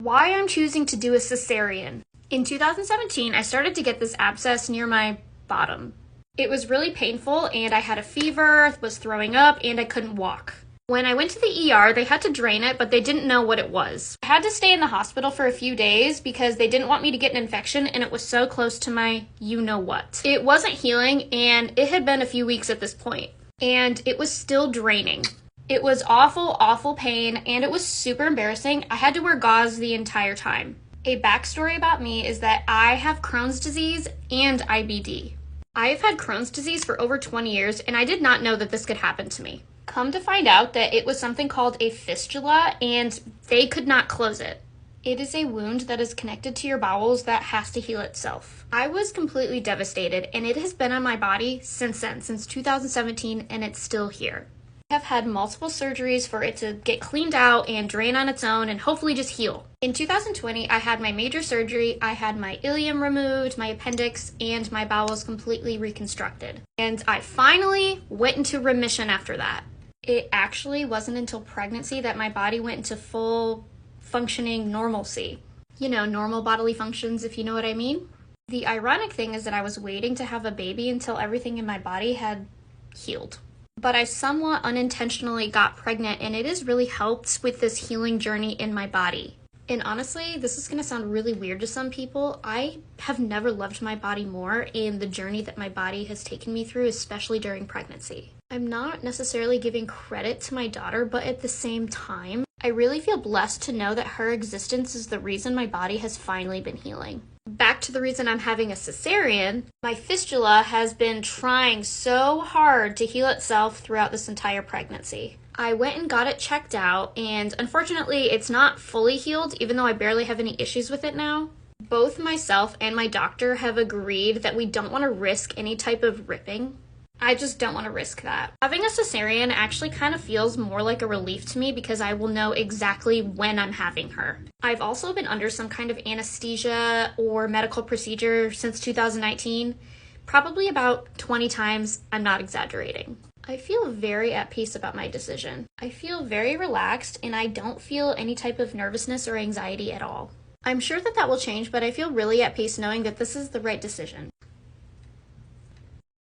Why I'm choosing to do a cesarean. In 2017, I started to get this abscess near my bottom. It was really painful and I had a fever, was throwing up, and I couldn't walk. When I went to the ER, they had to drain it, but they didn't know what it was. I had to stay in the hospital for a few days because they didn't want me to get an infection and it was so close to my you-know-what. It wasn't healing and it had been a few weeks at this point, and it was still draining. It was awful, awful pain, and it was super embarrassing. I had to wear gauze the entire time. A backstory about me is that I have Crohn's disease and IBD. I've had Crohn's disease for over 20 years, and I did not know that this could happen to me. Come to find out that it was something called a fistula, and they could not close it. It is a wound that is connected to your bowels that has to heal itself. I was completely devastated, and it has been on my body since then, since 2017, and it's still here. I have had multiple surgeries for it to get cleaned out and drain on its own and hopefully just heal. In 2020, I had my major surgery. I had my ileum removed, my appendix, and my bowels completely reconstructed. And I finally went into remission after that. It actually wasn't until pregnancy that my body went into full functioning normalcy. You know, normal bodily functions, if you know what I mean. The ironic thing is that I was waiting to have a baby until everything in my body had healed. But I somewhat unintentionally got pregnant, and it has really helped with this healing journey in my body. And honestly, this is going to sound really weird to some people. I have never loved my body more and the journey that my body has taken me through, especially during pregnancy. I'm not necessarily giving credit to my daughter, but at the same time, I really feel blessed to know that her existence is the reason my body has finally been healing. Back to the reason I'm having a cesarean, my fistula has been trying so hard to heal itself throughout this entire pregnancy. I went and got it checked out, and unfortunately it's not fully healed, even though I barely have any issues with it now. Both myself and my doctor have agreed that we don't want to risk any type of ripping. I just don't want to risk that. Having a cesarean actually kind of feels more like a relief to me because I will know exactly when I'm having her. I've also been under some kind of anesthesia or medical procedure since 2019, probably about 20 times. I'm not exaggerating. I feel very at peace about my decision. I feel very relaxed and I don't feel any type of nervousness or anxiety at all. I'm sure that will change, but I feel really at peace knowing that this is the right decision.